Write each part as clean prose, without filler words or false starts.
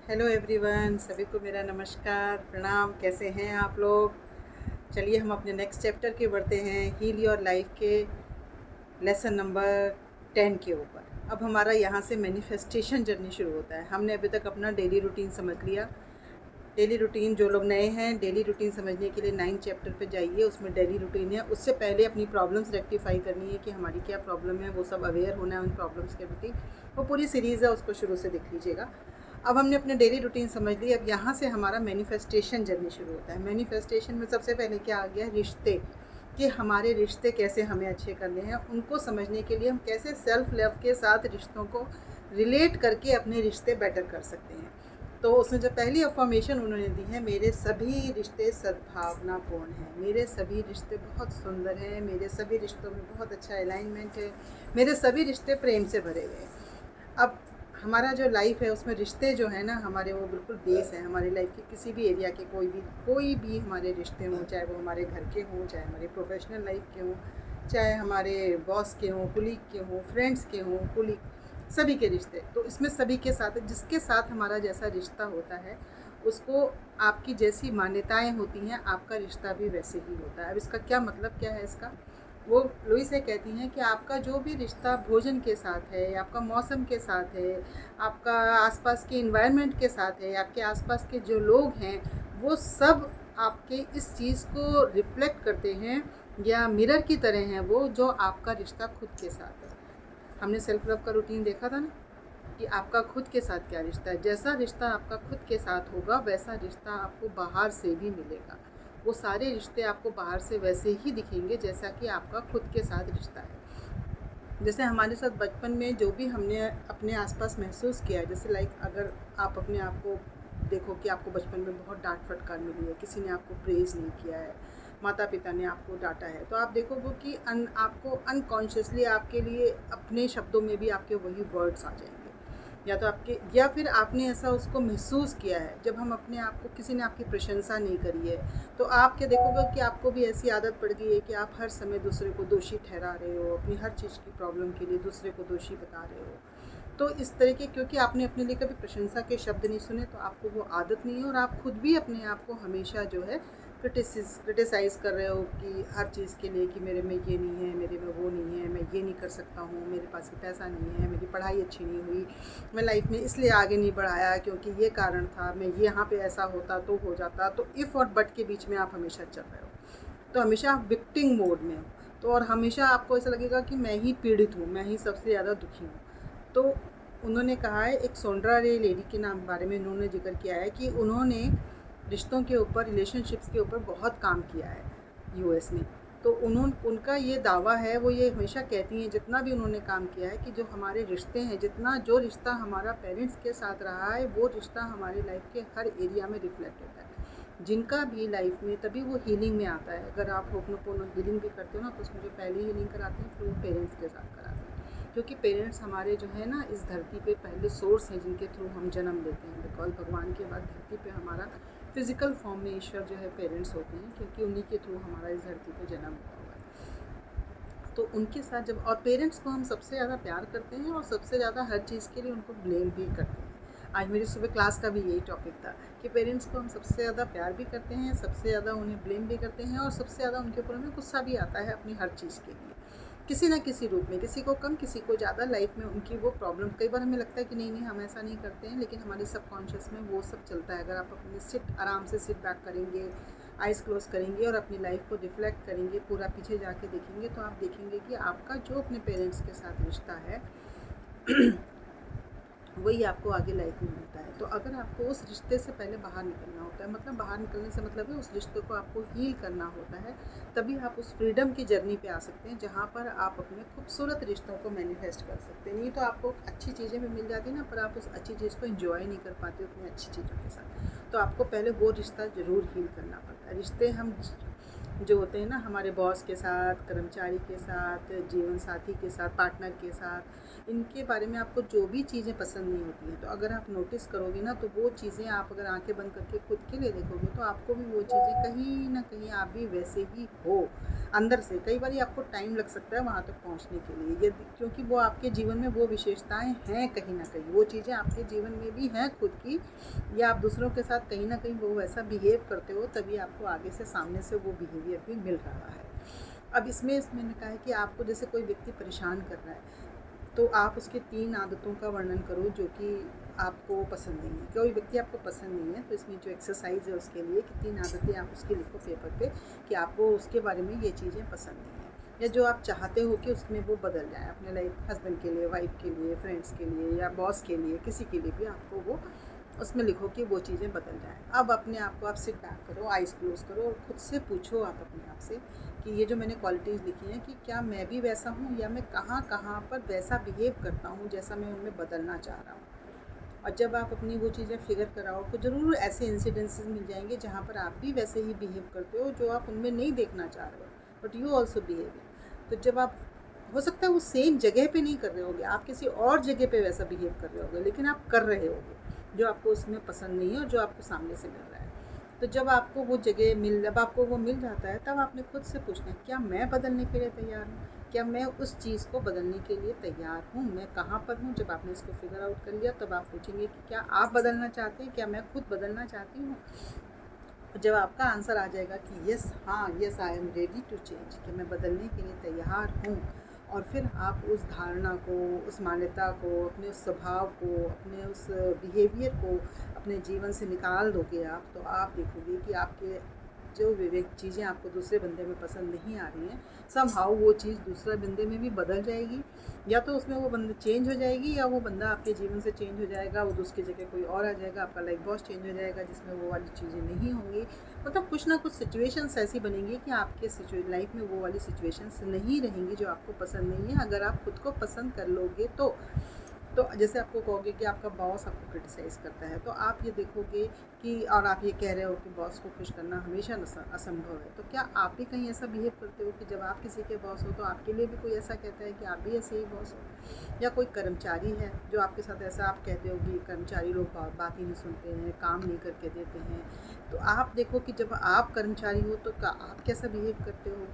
Hello everyone, सभी को मेरा नमस्कार प्रणाम। कैसे हैं आप लोग? चलिए हम अपने नेक्स्ट चैप्टर के बढ़ते हैं, हील योर लाइफ के लेसन नंबर 10 के ऊपर। अब हमारा यहाँ से मैनिफेस्टेशन जर्नी शुरू होता है। हमने अभी तक अपना डेली रूटीन समझ लिया। डेली रूटीन, जो लोग नए हैं, डेली रूटीन समझने के लिए 9 चैप्टर पे जाइए, उसमें डेली रूटीन है। उससे पहले अपनी प्रॉब्लम्स रेक्टिफाई करनी है कि हमारी क्या प्रॉब्लम है, वो सब अवेयर होना है उन प्रॉब्लम्स के प्रति। वो पूरी सीरीज़ है, उसको शुरू से देख लीजिएगा। अब हमने अपने डेली रूटीन समझ ली। अब यहाँ से हमारा मैनिफेस्टेशन जर्नी शुरू होता है। मैनिफेस्टेशन में सबसे पहले क्या आ गया? रिश्ते, कि हमारे रिश्ते कैसे हमें अच्छे करने हैं। उनको समझने के लिए हम कैसे सेल्फ लव के साथ रिश्तों को रिलेट करके अपने रिश्ते बेटर कर सकते हैं। तो उसमें जो पहली अफर्मेशन उन्होंने दी है, मेरे सभी रिश्ते सद्भावनापूर्ण हैं, मेरे सभी रिश्ते बहुत सुंदर हैं, मेरे सभी रिश्तों में बहुत अच्छा अलाइनमेंट है, मेरे सभी रिश्ते प्रेम से भरे हुए हैं। अब हमारा जो लाइफ है उसमें रिश्ते जो है ना हमारे, वो बिल्कुल बेस है हमारी लाइफ के। किसी भी एरिया के कोई भी हमारे रिश्ते हों, चाहे वो हमारे घर के हों, चाहे हमारे प्रोफेशनल लाइफ के हों, चाहे हमारे बॉस के हों, कुलीग के हों, फ्रेंड्स के हों, कुलीग, सभी के रिश्ते। तो इसमें सभी के साथ, जिसके साथ हमारा जैसा रिश्ता होता है उसको, आपकी जैसी मान्यताएं होती हैं, आपका रिश्ता भी वैसे ही होता है। अब इसका क्या मतलब क्या है? इसका, वो लुईस से कहती हैं कि आपका जो भी रिश्ता भोजन के साथ है, आपका मौसम के साथ है, आपका आसपास के इन्वायरमेंट के साथ है, आपके आसपास के जो लोग हैं, वो सब आपके इस चीज़ को रिफ्लेक्ट करते हैं, या मिरर की तरह हैं वो, जो आपका रिश्ता खुद के साथ है। हमने सेल्फ लव का रूटीन देखा था ना, कि आपका खुद के साथ क्या रिश्ता है। जैसा रिश्ता आपका खुद के साथ होगा, वैसा रिश्ता आपको बाहर से भी मिलेगा। वो सारे रिश्ते आपको बाहर से वैसे ही दिखेंगे जैसा कि आपका खुद के साथ रिश्ता है। जैसे हमारे साथ बचपन में जो भी हमने अपने आसपास महसूस किया है, जैसे लाइक अगर आप अपने आप को देखो कि आपको बचपन में बहुत डांट फटकार मिली है, किसी ने आपको प्रेज़ नहीं किया है, माता पिता ने आपको डांटा है, तो आप देखोगे कि आपको अनकॉन्शियसली आपके लिए अपने शब्दों में भी आपके वही वर्ड्स आ जाएंगे, या तो आपके, या फिर आपने ऐसा उसको महसूस किया है। जब हम अपने आप को, किसी ने आपकी प्रशंसा नहीं करी है, तो आप क्या देखोगे कि आपको भी ऐसी आदत पड़ गई है कि आप हर समय दूसरे को दोषी ठहरा रहे हो, अपनी हर चीज़ की प्रॉब्लम के लिए दूसरे को दोषी बता रहे हो। तो इस तरह के, क्योंकि आपने अपने लिए कभी प्रशंसा के शब्द नहीं सुने, तो आपको वो आदत नहीं है, और आप खुद भी अपने आप को हमेशा जो है क्रिटिसाइज़ कर रहे हो कि हर चीज़ के लिए, कि मेरे में ये नहीं है, मेरे में वो नहीं है, मैं ये नहीं कर सकता हूँ, मेरे पास ये पैसा नहीं है, मेरी पढ़ाई अच्छी नहीं हुई, मैं लाइफ में इसलिए आगे नहीं बढ़ाया क्योंकि ये कारण था, मैं यहाँ पे ऐसा होता तो हो जाता। तो इफ़ और बट के बीच में आप हमेशा चल रहे हो, तो हमेशा आप विक्टिम मोड में हो। तो और हमेशा आपको ऐसा लगेगा कि मैं ही पीड़ित हूँ, मैं ही सबसे ज़्यादा दुखी हूँ। तो उन्होंने कहा है, एक सोंड्रा रे लेडी के नाम बारे में उन्होंने जिक्र किया है कि उन्होंने रिश्तों के ऊपर, रिलेशनशिप्स के ऊपर बहुत काम किया है यूएस में। तो उनका ये दावा है, वो ये हमेशा कहती हैं, जितना भी उन्होंने काम किया है, कि जो हमारे रिश्ते हैं, जितना जो रिश्ता हमारा पेरेंट्स के साथ रहा है, वो रिश्ता हमारे लाइफ के हर एरिया में रिफ्लेक्ट होता है, जिनका भी लाइफ में, तभी वो हीलिंग में आता है। अगर आप होपनोपोनो हीलिंग भी करते हो ना, तो उसमें जो पहले हीलिंग कराते हैं, फिर वो पेरेंट्स के साथ कराते हैं, क्योंकि पेरेंट्स हमारे जो है ना, इस धरती पे पहले सोर्स हैं जिनके थ्रू हम जन्म लेते हैं। बिकॉज भगवान के बाद धरती पे हमारा फिज़िकल फॉर्म में ईश्वर जो है पेरेंट्स होते हैं, क्योंकि उन्हीं के थ्रू हमारा इस धरती पे जन्म हुआ हुआ है। तो उनके साथ जब, और पेरेंट्स को हम सबसे ज़्यादा प्यार करते हैं, और सबसे ज़्यादा हर चीज़ के लिए उनको ब्लेम भी करते हैं। आज मेरी सुबह क्लास का भी यही टॉपिक था, कि पेरेंट्स को हम सबसे ज़्यादा प्यार भी करते हैं, सबसे ज़्यादा उन्हें ब्लेम भी करते हैं, और सबसे ज़्यादा उनके ऊपर हमें गुस्सा भी आता है अपनी हर चीज़ के लिए, किसी ना किसी रूप में, किसी को कम, किसी को ज़्यादा। लाइफ में उनकी वो प्रॉब्लम, कई बार हमें लगता है कि नहीं नहीं हम ऐसा नहीं करते हैं, लेकिन हमारे सबकॉन्शियस में वो सब चलता है। अगर आप अपने आराम से सिट बैक करेंगे, आइज़ क्लोज करेंगे, और अपनी लाइफ को रिफ्लेक्ट करेंगे, पूरा पीछे जाके देखेंगे, तो आप देखेंगे कि आपका जो अपने पेरेंट्स के साथ रिश्ता है वही आपको आगे लाइफ में मिलता है। तो अगर आपको उस रिश्ते से पहले बाहर निकलना होता है, मतलब बाहर निकलने से मतलब है उस रिश्ते को आपको हील करना होता है, तभी आप उस फ्रीडम की जर्नी पे आ सकते हैं, जहाँ पर आप अपने खूबसूरत रिश्तों को मैनिफेस्ट कर सकते हैं। नहीं तो आपको अच्छी चीज़ें भी मिल जाती हैं ना, पर आप उस अच्छी चीज़ को एंजॉय नहीं कर पाते उतनी अच्छी चीज़ों के साथ। तो आपको पहले वो रिश्ता ज़रूर हील करना पड़ता है। रिश्ते हम जो होते हैं ना हमारे बॉस के साथ, कर्मचारी के साथ, जीवन साथी के साथ, पार्टनर के साथ, इनके बारे में आपको जो भी चीज़ें पसंद नहीं होती हैं, तो अगर आप नोटिस करोगे ना, तो वो चीज़ें आप अगर आंखें बंद करके खुद के लिए देखोगे तो आपको भी वो चीज़ें कहीं ना कहीं आप भी वैसे ही हो अंदर से। कई बार आपको टाइम लग सकता है वहाँ तक पहुँचने के लिए, यदि क्योंकि वो आपके जीवन में वो विशेषताएँ हैं, कहीं ना कहीं वो चीज़ें आपके जीवन में भी हैं खुद की, या आप दूसरों के साथ कहीं ना कहीं वो वैसा बिहेव करते हो, तभी आपको आगे से सामने से वो बिहेवियर भी मिल रहा है। अब इसमें मैंने कहा है कि आपको जैसे कोई व्यक्ति परेशान कर रहा है, तो आप उसकी 3 आदतों का वर्णन करो जो कि आपको पसंद नहीं है। कोई व्यक्ति आपको पसंद नहीं है, तो इसमें जो एक्सरसाइज़ है उसके लिए कि 3 आदतें आप उसकी लिखो पेपर पे कि आपको उसके बारे में ये चीज़ें पसंद नहीं हैं, या जो आप चाहते हो कि उसमें वो बदल जाए अपने लाइफ, हस्बैंड के लिए, वाइफ के लिए, फ्रेंड्स के लिए, या बॉस के लिए, किसी के लिए भी आपको वो उसमें लिखो कि वो चीज़ें बदल जाएँ। अब अपने आप को आप सिट बैक करो, आइज़ क्लोज़ करो और खुद से पूछो आप अपने आप से कि ये जो मैंने क्वालिटीज़ लिखी हैं, कि क्या मैं भी वैसा हूँ, या मैं कहाँ-कहाँ पर वैसा बिहेव करता हूँ जैसा मैं उनमें बदलना चाह रहा हूँ। और जब आप अपनी वो चीज़ें फिगर कराओ तो ज़रूर ऐसे इंसिडेंसेस मिल जाएंगे जहाँ पर आप भी वैसे ही बिहेव करते हो जो आप उनमें नहीं देखना चाह रहे हो, बट यू ऑल्सो बिहेव। तो जब आप, हो सकता है वो सेम जगह पे नहीं कर रहे होगे, आप किसी और जगह पे वैसा बिहेव कर रहे होगे, लेकिन आप कर रहे होगे जो आपको उसमें पसंद नहीं है और जो आपको सामने से मिल रहा है। तो जब आपको वो जब आपको वो मिल जाता है, तब आपने खुद से पूछना है, क्या मैं बदलने के लिए तैयार हूँ? क्या मैं उस चीज़ को बदलने के लिए तैयार हूँ? मैं कहाँ पर हूँ? जब आपने इसको फिगर आउट कर लिया, तब आप पूछेंगे कि क्या आप बदलना चाहते हैं? क्या मैं खुद बदलना चाहती हूँ? जब आपका आंसर आ जाएगा कि यस, हाँ, yes I am ready to change, कि मैं बदलने के लिए तैयार हूँ, और फिर आप उस धारणा को, उस मान्यता को, अपने उस स्वभाव को, अपने उस बिहेवियर को अपने जीवन से निकाल दोगे आप, तो आप देखोगे कि आपके जो विवेक चीज़ें आपको दूसरे बंदे में पसंद नहीं आ रही हैं, समहाउ वो चीज़ दूसरे बंदे में भी बदल जाएगी, या तो उसमें वो बंदा चेंज हो जाएगी, या वो बंदा आपके जीवन से चेंज हो जाएगा, वो उसकी जगह कोई और आ जाएगा, आपका लाइफ बॉस चेंज हो जाएगा जिसमें वो वाली चीज़ें नहीं होंगी। मतलब कुछ ना कुछ सिचुएशंस ऐसी बनेंगी कि आपके लाइफ में वो वाली सिचुएशंस नहीं रहेंगी जो आपको पसंद नहीं है, अगर आप खुद को पसंद कर लोगे तो जैसे आपको कहोगे कि आपका बॉस आपको क्रिटिसाइज़ करता है, तो आप ये देखोगे कि, और आप ये कह रहे हो कि बॉस को खुश करना हमेशा असंभव है, तो क्या आप भी कहीं ऐसा बिहेव करते हो कि जब आप किसी के बॉस हो तो आपके लिए भी कोई ऐसा कहता है कि आप भी ऐसे ही बॉस हो? या कोई कर्मचारी है जो आपके साथ ऐसा, आप कहते हो कि कर्मचारी लोग बात ही नहीं सुनते हैं, काम नहीं करके देते हैं, तो आप देखो कि जब आप कर्मचारी हो तो आप कैसा बिहेव करते हो?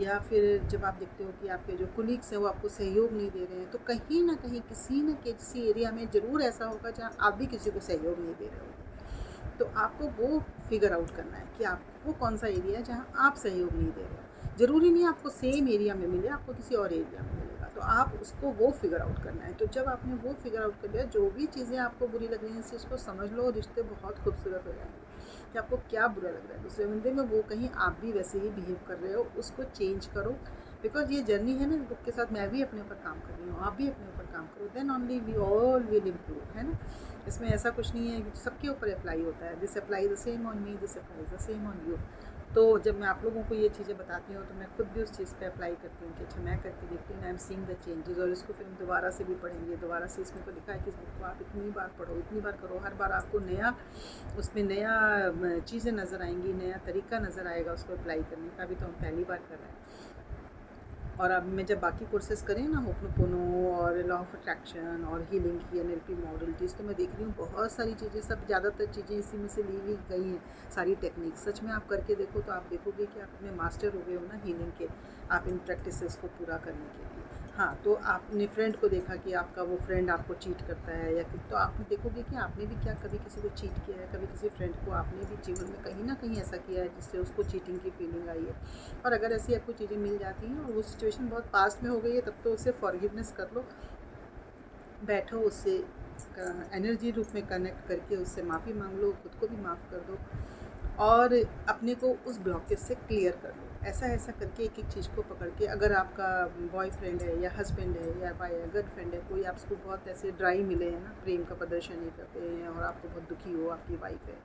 या फिर जब आप देखते हो कि आपके जो कुलीग्स हैं वो आपको सहयोग नहीं दे रहे हैं, तो कहीं ना कहीं किसी न किसी एरिया में ज़रूर ऐसा होगा जहाँ आप भी किसी को सहयोग नहीं दे रहे हो। तो आपको वो फिगर आउट करना है कि आपको कौन सा एरिया है जहाँ आप सहयोग नहीं दे रहे हो। ज़रूरी नहीं आपको सेम एरिया में मिले, आपको किसी और एरिया में मिलेगा, तो आप उसको वो फिगर आउट करना है। तो जब आपने वो फिगर आउट कर लिया, जो भी चीज़ें आपको बुरी लग रही हैं, इस चीज़ को समझ लो, रिश्ते बहुत खूबसूरत हो जाएंगे कि आपको क्या बुरा लग रहा है दूसरे बंदे में, वो कहीं आप भी वैसे ही बिहेव कर रहे हो, उसको चेंज करो। बिकॉज ये जर्नी है ना, बुक के साथ मैं भी अपने ऊपर काम कर रही हूँ, आप भी अपने ऊपर काम करो, then only we all will improve, है ना। इसमें ऐसा कुछ नहीं है कि सबके ऊपर अप्लाई होता है, this apply the same on me, this apply the same on you. तो जब मैं आप लोगों को ये चीज़ें बताती हूँ तो मैं खुद भी उस चीज़ पे अप्लाई करती हूँ कि अच्छा मैं करके देखती हूँ, I am seeing the changes, और इसको फिर हम दोबारा से भी पढ़ेंगे, दोबारा से इसमें तो लिखा है कि इस बुक को आप इतनी बार पढ़ो, इतनी बार करो, हर बार आपको नया, उसमें नया चीज़ें नज़र आएंगी, नया तरीका नज़र आएगा उसको अप्लाई करने का। अभी तो हम पहली बार कर रहे हैं, और अब मैं जब बाकी कोर्सेज़ करें ना, होपनोपोनो और लॉ ऑफ अट्रैक्शन और हीलिंग की, एनएलपी मॉडलिटीज़, तो मैं देख रही हूँ बहुत सारी चीज़ें, सब ज़्यादातर चीज़ें इसी में से ली हुई गई हैं, सारी टेक्निक। सच में आप करके देखो तो आप देखोगे कि आप अपने मास्टर हो गए हो ना हीलिंग के, आप इन प्रैक्टिसेस को पूरा करने के लिए। हाँ, तो आपने फ्रेंड को देखा कि आपका वो फ्रेंड आपको चीट करता है, या तो आप देखोगे कि आपने भी क्या कभी किसी को चीट किया है, कभी किसी फ्रेंड को आपने भी जीवन में कहीं ना कहीं ऐसा किया है जिससे उसको चीटिंग की फीलिंग आई है। और अगर ऐसी आपको चीज़ें मिल जाती हैं और वो सिचुएशन बहुत पास्ट में हो गई है, तब तो उससे फॉरगिवनेस कर लो, बैठो उससे एनर्जी रूप में कनेक्ट करके उससे माफ़ी मांग लो, खुद को भी माफ़ कर दो, और अपने को उस ब्लॉकेज से क्लियर कर लो। ऐसा ऐसा करके एक एक चीज़ को पकड़ के, अगर आपका बॉयफ्रेंड है या हस्बैंड है या गर्लफ्रेंड है, कोई आपको बहुत ऐसे ड्राई मिले हैं ना, प्रेम का प्रदर्शन नहीं करते हैं, और आपको बहुत दुखी हो, आपकी वाइफ है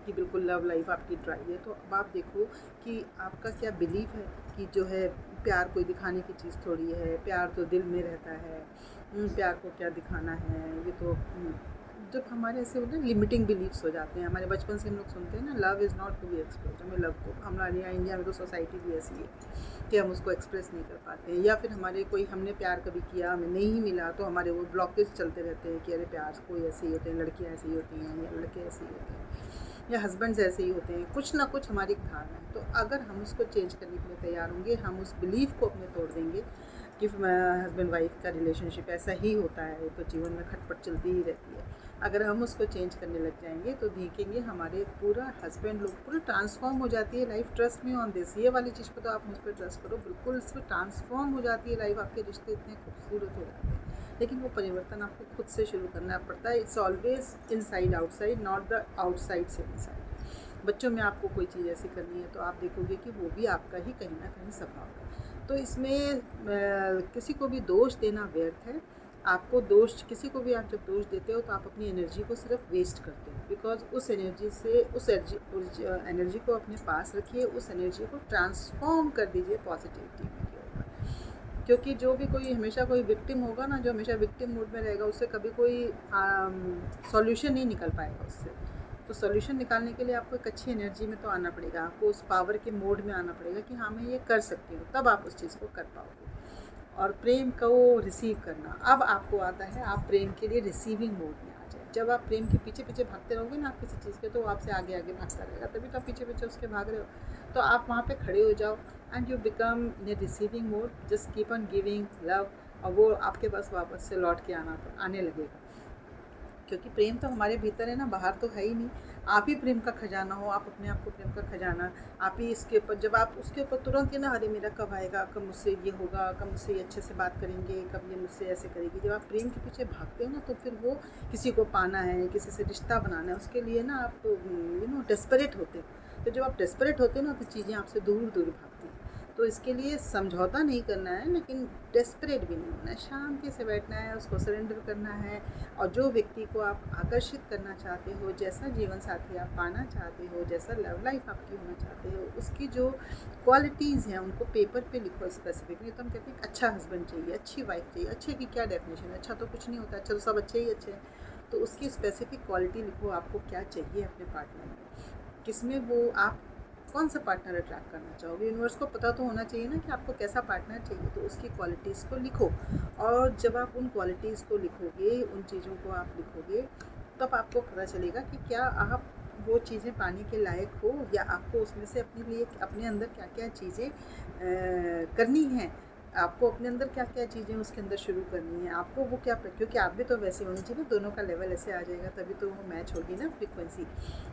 कि बिल्कुल लव लाइफ आपकी ड्राई है, तो अब आप देखो कि आपका क्या बिलीफ है कि जो है प्यार कोई दिखाने की चीज़ थोड़ी है, प्यार तो दिल में रहता है, प्यार को क्या दिखाना है, ये तो जब हमारे ऐसे होते हैं लिमिटिंग बिलीव्स हो जाते हैं, हमारे बचपन से हम लोग सुनते हैं ना, love is not to be expressed, हमें लव को, हमारे यहाँ इंडिया में तो सोसाइटी भी ऐसी है कि हम उसको एक्सप्रेस नहीं कर पाते हैं, या फिर हमारे कोई, हमने प्यार कभी किया, हमें नहीं मिला, तो हमारे वो ब्लॉकेज चलते रहते हैं कि अरे प्यार कोई ऐसे ही होते हैं, लड़कियाँ ऐसी ही होती हैं, या लड़के ऐसे ही होते हैं, या हस्बैंड्स ऐसे ही होते हैं, कुछ ना कुछ हमारी धारणा है। तो अगर हम उसको चेंज करने के लिए तैयार होंगे, हम उस बिलीफ को अपने तोड़ देंगे कि हस्बैंड वाइफ का रिलेशनशिप ऐसा ही होता है, तो जीवन में खटपट चलती ही रहती है। अगर हम उसको चेंज करने लग जाएंगे तो देखेंगे हमारे पूरा हस्बैंड लोग पूरा ट्रांसफॉर्म हो जाती है life. Trust me on this, ये वाली चीज़ पे तो आप मुझ पर ट्रस्ट करो, बिल्कुल इस पर ट्रांसफॉर्म हो जाती है लाइफ। आपके रिश्ते इतने खूबसूरत हो जाते हैं, लेकिन वो परिवर्तन आपको खुद से शुरू करना पड़ता है। It's always inside outside, not the outside से इनसाइड। बच्चों में आपको कोई चीज़ ऐसी करनी है तो आप देखोगे कि वो भी आपका ही कहीं ना कहीं स्वभाव है। तो इसमें किसी को भी दोष देना व्यर्थ है। आपको दोष, किसी को भी आप जब दोष देते हो तो आप अपनी एनर्जी को सिर्फ वेस्ट करते हो, बिकॉज उस एनर्जी से, उस एनर्जी को अपने पास रखिए, उस एनर्जी को ट्रांसफॉर्म कर दीजिए पॉजिटिविटी में। क्योंकि जो भी कोई हमेशा कोई विक्टिम होगा ना, जो हमेशा विक्टिम मूड में रहेगा, उससे कभी कोई सॉल्यूशन नहीं निकल पाएगा उससे। तो सॉल्यूशन निकालने के लिए आपको एक अच्छी एनर्जी में तो आना पड़ेगा, आपको उस पावर के मोड में आना पड़ेगा कि हाँ मैं ये कर सकती हूँ, तब आप उस चीज़ को कर पाओगे। और प्रेम को रिसीव करना, अब आपको आता है, आप प्रेम के लिए रिसीविंग मोड में आ जाए। जब आप प्रेम के पीछे पीछे भागते रहोगे ना आप किसी चीज़ के, तो वो आपसे आगे आगे भागता रहेगा, तभी तो आप पीछे पीछे उसके भाग रहे हो। तो आप वहाँ पे खड़े हो जाओ and you become in receiving mode, just keep on giving love, और वो आपके पास वापस से लौट के आने लगेगा। क्योंकि प्रेम तो हमारे भीतर है ना, बाहर तो है ही नहीं। आप ही प्रेम का खजाना हो, आप अपने आप को प्रेम का खजाना, आप ही इसके ऊपर, जब आप उसके ऊपर तुरंत ही ना, अरे मेरा कब आएगा, कब मुझसे ये होगा, कब मुझसे ये अच्छे से बात करेंगे, कब ये मुझसे ऐसे करेगी, जब आप प्रेम के पीछे भागते हो ना, तो फिर वो किसी को पाना है, किसी से रिश्ता बनाना है, उसके लिए ना आप डेस्परेट होते हो। तो जब आप डेस्परेट होते हो ना, तो चीज़ें आपसे दूर दूर भागती हैं। तो इसके लिए समझौता नहीं करना है, लेकिन डेस्परेट भी नहीं होना है, शांति से बैठना है, उसको सरेंडर करना है। और जो व्यक्ति को आप आकर्षित करना चाहते हो, जैसा जीवन साथी आप पाना चाहते हो, जैसा लव लाइफ आपकी होना चाहते हो, उसकी जो क्वालिटीज़ हैं उनको पेपर पे लिखो स्पेसिफिक। नहीं तो हम कहते हैं अच्छा हस्बैंड चाहिए, अच्छी वाइफ चाहिए। अच्छे की क्या डेफिनेशन है? अच्छा तो कुछ नहीं होता, अच्छा तो सब अच्छे ही अच्छे हैं। तो उसकी स्पेसिफिक क्वालिटी लिखो, आपको क्या चाहिए अपने पार्टनर में, किसमें वो आप कौन सा पार्टनर अट्रैक्ट करना चाहोगे। यूनिवर्स को पता तो होना चाहिए ना कि आपको कैसा पार्टनर चाहिए, तो उसकी क्वालिटीज़ को लिखो। और जब आप उन क्वालिटीज़ को लिखोगे, उन चीज़ों को आप लिखोगे, तब आपको पता चलेगा कि क्या आप वो चीज़ें पाने के लायक हो, या आपको उसमें से अपने लिए, अपने अंदर क्या क्या चीज़ें करनी हैं, आपको अपने अंदर क्या क्या चीज़ें उसके अंदर शुरू करनी है, आपको वो क्या, क्योंकि आप भी तो वैसे होनी चाहिए ना, दोनों का लेवल ऐसे आ जाएगा तभी तो वो मैच होगी ना फ्रीक्वेंसी।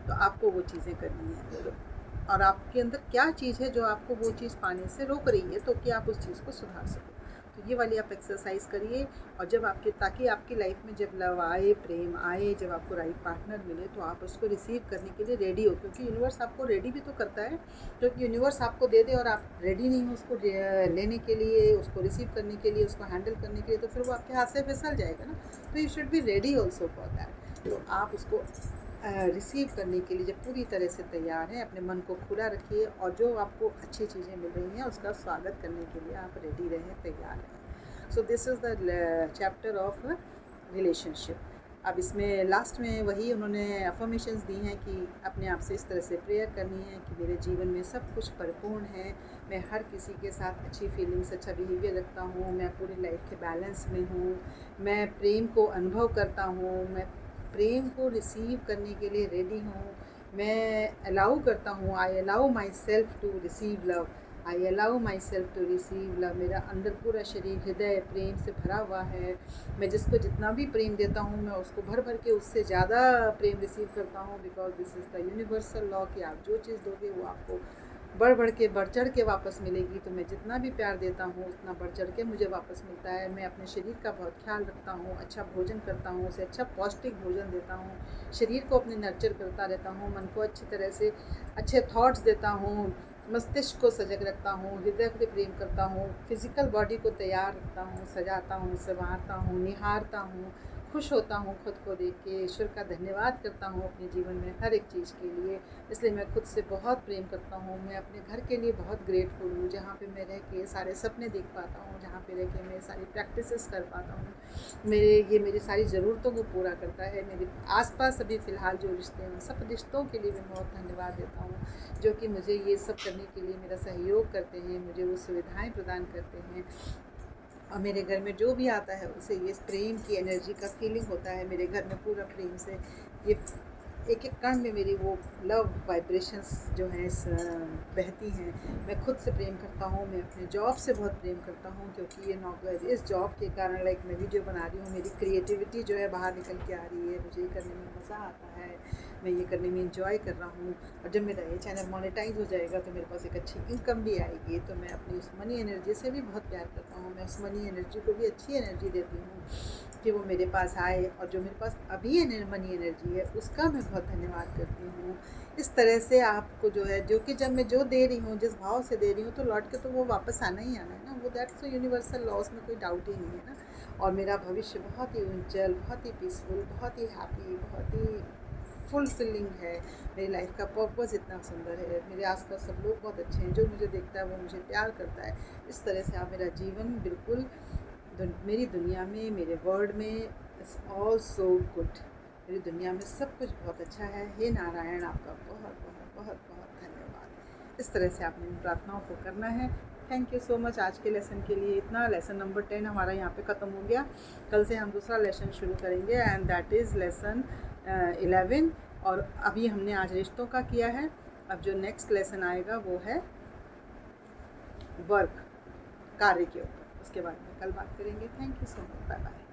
तो आपको वो चीज़ें करनी है, और आपके अंदर क्या चीज़ है जो आपको वो चीज़ पाने से रोक रही है, तो कि आप उस चीज़ को सुधार सको। तो ये वाली आप एक्सरसाइज करिए। और जब आपके, ताकि आपकी लाइफ में जब लव आए, प्रेम आए, जब आपको राइट पार्टनर मिले, तो आप उसको रिसीव करने के लिए रेडी हो। क्योंकि यूनिवर्स आपको रेडी भी तो करता है। क्योंकि यूनिवर्स आपको दे दे और आप रेडी नहीं हो उसको लेने के लिए, उसको रिसीव करने के लिए, उसको हैंडल करने के लिए, तो फिर वो आपके हाथ से फिसल जाएगा ना। तो you should be ready also for that. तो आप उसको रिसीव करने के लिए जब पूरी तरह से तैयार हैं, अपने मन को खुला रखिए, और जो आपको अच्छी चीज़ें मिल रही हैं उसका स्वागत करने के लिए आप रेडी रहें, तैयार रहें। So this is the chapter of relationship. अब इसमें लास्ट में वही उन्होंने अफर्मेशंस दी हैं कि अपने आप से इस तरह से प्रेयर करनी है कि मेरे जीवन में सब कुछ परिपूर्ण है, मैं हर किसी के साथ अच्छी फीलिंग्स, अच्छा बिहेवियर रखता हूँ, मैं पूरी लाइफ के बैलेंस में हूँ, मैं प्रेम को अनुभव करता हूँ, मैं प्रेम को रिसीव करने के लिए रेडी हूँ, मैं अलाउ करता हूँ, I allow myself to receive love, I allow myself to receive love. मेरा अंदर पूरा शरीर, हृदय प्रेम से भरा हुआ है। मैं जिसको जितना भी प्रेम देता हूँ, मैं उसको भर भर के उससे ज़्यादा प्रेम रिसीव करता हूँ। Because this is the universal law कि आप जो चीज़ दोगे वो आपको बढ़ चढ़ के वापस मिलेगी। तो मैं जितना भी प्यार देता हूँ उतना बढ़ चढ़ के मुझे वापस मिलता है। मैं अपने शरीर का बहुत ख्याल रखता हूँ, अच्छा भोजन करता हूँ, उसे अच्छा पौष्टिक भोजन देता हूँ, शरीर को अपने नर्चर करता रहता हूँ, मन को अच्छी तरह से अच्छे थॉट्स देता हूँ, मस्तिष्क को सजग रखता हूँ, हृदय को प्रेम करता हूँ, फिज़िकल बॉडी को तैयार रखता हूँ, सजाता हूँ, संवारता हूँ, निहारता हूँ, खुश होता हूँ खुद को देख के, ईश्वर का धन्यवाद करता हूँ अपने जीवन में हर एक चीज़ के लिए। इसलिए मैं खुद से बहुत प्रेम करता हूँ। मैं अपने घर के लिए बहुत ग्रेटफुल हूँ, जहाँ पे मैं रह के सारे सपने देख पाता हूँ, जहाँ पे रह के मैं सारी प्रैक्टिसेस कर पाता हूँ। मेरी सारी ज़रूरतों को पूरा करता है। मेरे आसपास अभी फ़िलहाल जो रिश्ते हैं, उन सब रिश्तों के लिए मैं बहुत धन्यवाद देता हूँ, जो कि मुझे ये सब करने के लिए मेरा सहयोग करते हैं, मुझे वो सुविधाएँ प्रदान करते हैं। और मेरे घर में जो भी आता है उसे ये प्रेम की एनर्जी का फीलिंग होता है। मेरे घर में पूरा प्रेम से ये एक एक कण में मेरी वो लव वाइब्रेशंस जो हैं बहती हैं। मैं खुद से प्रेम करता हूँ, मैं अपने जॉब से बहुत प्रेम करता हूँ, क्योंकि इस जॉब के कारण मैं वीडियो बना रही हूँ, मेरी क्रिएटिविटी जो है बाहर निकल के आ रही है, मुझे ये करने में मज़ा आता है, मैं ये करने में इंजॉय कर रहा हूँ। और जब मेरा ये चैनल मोनेटाइज हो जाएगा तो मेरे पास एक अच्छी इनकम भी आएगी, तो मैं अपनी उस मनी एनर्जी से भी बहुत प्यार करता हूँ। मैं उस मनी एनर्जी को भी अच्छी एनर्जी देती हूँ कि वो मेरे पास आए, और जो मेरे पास अभी मनी एनर्जी है उसका मैं बहुत धन्यवाद करती हूँ। इस तरह से आपको जो है, जो कि जब मैं जो दे रही हूँ, जिस भाव से दे रही हूँ, तो लौट के तो वो वापस आना ही आना है ना। वो दैट्स सो यूनिवर्सल लॉ, उसमें कोई डाउट ही नहीं है ना। और मेरा भविष्य बहुत ही उज्जवल, बहुत ही पीसफुल, बहुत ही हैप्पी, बहुत ही फुलफिलिंग है। मेरी लाइफ का पर्पस इतना सुंदर है, मेरे आसपास सब लोग बहुत अच्छे हैं, जो मुझे देखता है वो मुझे प्यार करता है। इस तरह से आप मेरा जीवन बिल्कुल मेरी दुनिया में, मेरे वर्ल्ड में इट्स ऑल सो गुड। मेरी दुनिया में सब कुछ बहुत अच्छा है। हे नारायण, आपका बहुत बहुत बहुत बहुत धन्यवाद। इस तरह से आपने इन प्रार्थनाओं को करना है। थैंक यू सो मच आज के लेसन के लिए। इतना लेसन नंबर 10 हमारा यहाँ पे ख़त्म हो गया। कल से हम दूसरा लेसन शुरू करेंगे, एंड दैट इज़ लेसन 11। और अभी हमने आज रिश्तों का किया है। अब जो नेक्स्ट लेसन आएगा वो है वर्क, कार्य के ऊपर। उसके बारे में कल बात करेंगे। Thank you so much, bye bye.